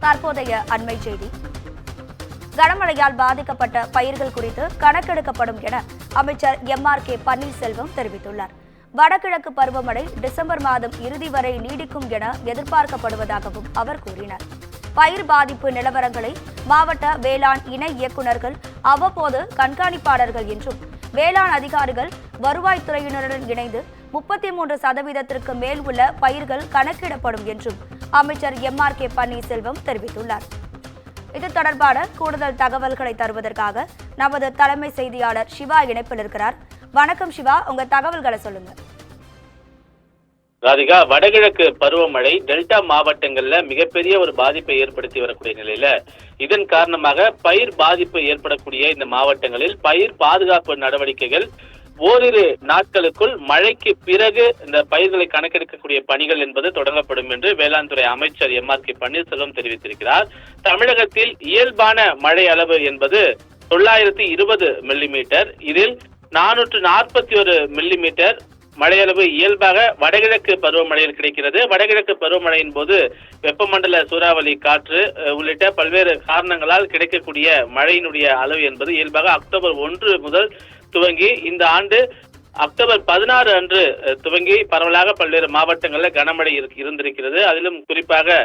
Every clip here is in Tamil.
தற்போதைய அண்மை செய்தி. கனமழையால் பாதிக்கப்பட்ட பயிர்கள் குறித்து கணக்கெடுக்கப்படும் என அமைச்சர் MRK பன்னீர்செல்வம் தெரிவித்துள்ளார். வடகிழக்கு பருவமழை டிசம்பர் மாதம் இறுதி வரை நீடிக்கும் என எதிர்பார்க்கப்படுவதாகவும் அவர் கூறினார். பயிர் பாதிப்பு நிலவரங்களை மாவட்ட வேளாண் இணை இயக்குநர்கள் அவ்வப்போது கண்காணிப்பாளர்கள் என்றும் வேளாண் அதிகாரிகள் வருவாய்த்துறையினருடன் இணைந்து 33% மேல் உள்ள பயிர்கள் கணக்கிடப்படும் என்றும் அமைச்சர் MRK பன்னீர்செல்வம் தெரிவித்துள்ளார். இது தொடர்பான கூடுதல் தகவல்களை தருவதற்காக நமது தலைமை செய்தியாளர் சிவா இணைப்பில் இருக்கிறார். வணக்கம் சிவா, உங்க தகவல்களை சொல்லுங்க. ராதிகா, வடகிழக்கு பருவமழை டெல்டா மாவட்டங்கள்ல மிகப்பெரிய ஒரு பாதிப்பை ஏற்படுத்தி வரக்கூடிய நிலையில இதன் காரணமாக பயிர் பாதிப்பு ஏற்படக்கூடிய இந்த மாவட்டங்களில் பயிர் பாதுகாப்பு நடவடிக்கைகள் ஓரிரு நாட்களுக்குள் மழைக்கு பிறகு இந்த பயிர்களை கணக்கெடுக்கக்கூடிய பணிகள் என்பது தொடங்கப்படும் என்று வேளாண் துறை அமைச்சர் MRK பன்னீர்செல்வம் தெரிவித்திருக்கிறார். தமிழகத்தில் இயல்பான மழை அளவு என்பது 920 மில்லிமீட்டர். இதில் 441 மில்லிமீட்டர் மழையளவு இயல்பாக வடகிழக்கு பருவமழையில் கிடைக்கிறது. வடகிழக்கு பருவமழையின் போது வெப்பமண்டல சூறாவளி காற்று உள்ளிட்ட பல்வேறு காரணங்களால் கிடைக்கக்கூடிய மழையினுடைய அளவு என்பது இயல்பாக அக்டோபர் 1 முதல் துவங்கி இந்த ஆண்டு அக்டோபர் 16 அன்று துவங்கி பரவலாக பல்வேறு மாவட்டங்களில் கனமழை இருந்திருக்கிறது. அதிலும் குறிப்பாக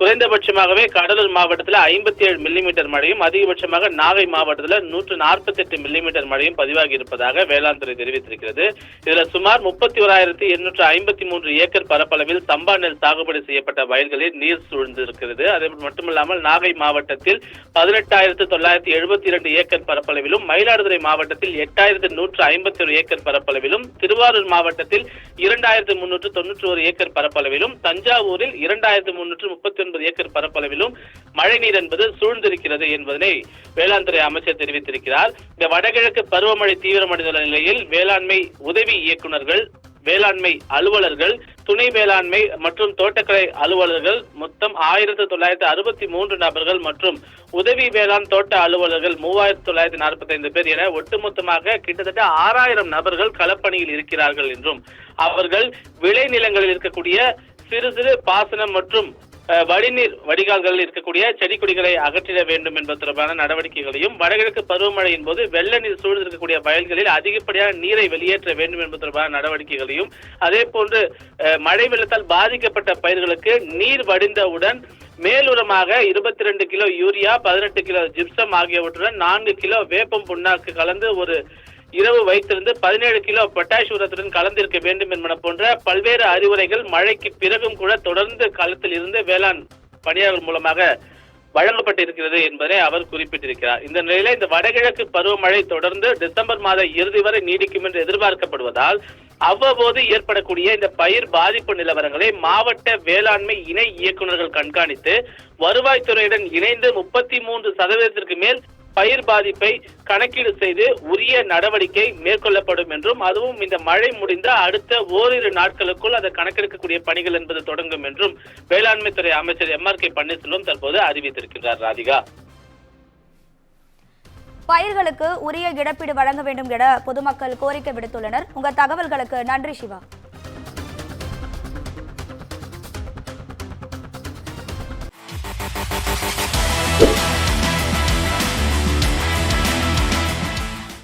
குறைந்தபட்சமாகவே கடலூர் மாவட்டத்தில் 57 மில்லிமீட்டர் மழையும் அதிகபட்சமாக நாகை மாவட்டத்தில் 148 மில்லிமீட்டர் மழையும் பதிவாகி இருப்பதாக வேளாண் துறை தெரிவித்திருக்கிறது. இதுல சுமார் 31,853 ஏக்கர் பரப்பளவில் சம்பா நெல் சாகுபடி செய்யப்பட்ட வயல்களில் நீர் சூழ்ந்திருக்கிறது. அது மட்டுமல்லாமல் நாகை மாவட்டத்தில் 18,972 ஏக்கர் பரப்பளவிலும், மயிலாடுதுறை மாவட்டத்தில் 8,151 ஏக்கர் பரப்பளவிலும், திருவாரூர் மாவட்டத்தில் 2,391 ஏக்கர் பரப்பளவிலும், தஞ்சாவூரில் 2,339 ஏக்கர் பரப்பளவிலும் மழை நீர் என்பது சூழ்ந்திருக்கிறது என்பதனை வேளாண் துறை அமைச்சர் தெரிவித்திருக்கிறார். இந்த வடகிழக்கு பருவமழை தீவிரமடைந்துள்ள நிலையில் வேளாண்மை உதவி இயக்குநர்கள், வேளாண்மை அலுவலர்கள், துணை வேளாண்மை மற்றும் தோட்டக்கலை அலுவலர்கள் மொத்தம் 1963 நபர்கள் மற்றும் உதவி வேளாண் தோட்ட அலுவலர்கள் 3945 பேர் என ஒட்டுமொத்தமாக கிட்டத்தட்ட 6000 நபர்கள் களப்பணியில் இருக்கிறார்கள் என்றும் அவர்கள் விளைநிலங்களில் இருக்கக்கூடிய சிறு சிறு பாசனம் மற்றும் வடிநீர் வடிகால்களில் இருக்கக்கூடிய செடி கொடிகளை அகற்றிட வேண்டும் என்பது தொடர்பான நடவடிக்கைகளையும், வடகிழக்கு பருவமழையின் போது வெள்ள நீர் சூழ்ந்திருக்கக்கூடிய வயல்களில் அதிகப்படியான நீரை வெளியேற்ற வேண்டும் என்பது தொடர்பான நடவடிக்கைகளையும், அதே போன்று மழை வெள்ளத்தால் பாதிக்கப்பட்ட பயிர்களுக்கு நீர் வடிந்தவுடன் மேலுரமாக 22 கிலோ யூரியா, 18 கிலோ ஜிப்சம் ஆகியவற்றுடன் 4 கிலோ வேப்பம் புண்ணாக்கு கலந்து ஒரு இரவு வைத்திருந்து 17 கிலோ பொட்டாஷ் உரத்துடன் கலந்திருக்க வேண்டும் என்பன போன்ற பல்வேறு அறிவுரைகள் மழைக்கு பிறகும் கூட தொடர்ந்து களத்தில் இருந்து வேளாண் பணியாளர்கள் மூலமாக வழங்கப்பட்டிருக்கிறது என்பதை அவர் குறிப்பிட்டிருக்கிறார். இந்த நிலையில இந்த வடகிழக்கு பருவமழை தொடர்ந்து டிசம்பர் மாத இறுதி வரை நீடிக்கும் என்று எதிர்பார்க்கப்படுவதால் அவ்வப்போது ஏற்படக்கூடிய இந்த பயிர் பாதிப்பு நிலவரங்களை மாவட்ட வேளாண்மை இணை இயக்குநர்கள் கண்காணித்து வருவாய்த்துறையுடன் இணைந்து 33% மேல் பயிர் பாதிப்பை கணக்கீடு செய்து உரிய நடவடிக்கை மேற்கொள்ளப்படும் என்றும், அதுவும் இந்த மழை முடிந்த அடுத்த ஓரிரு நாட்களுக்குள் அதை கணக்கெடுக்கக்கூடிய பணிகள் என்பது தொடங்கும் என்றும் வேளாண்மை துறை அமைச்சர் MRK பன்னீர்செல்வம் தற்போது அறிவித்திருக்கிறார். ராதிகா, பயிர்களுக்கு உரிய இழப்பீடு வழங்க வேண்டும் என பொதுமக்கள் கோரிக்கை விடுத்துள்ளனர். உங்க தகவல்களுக்கு நன்றி சிவா.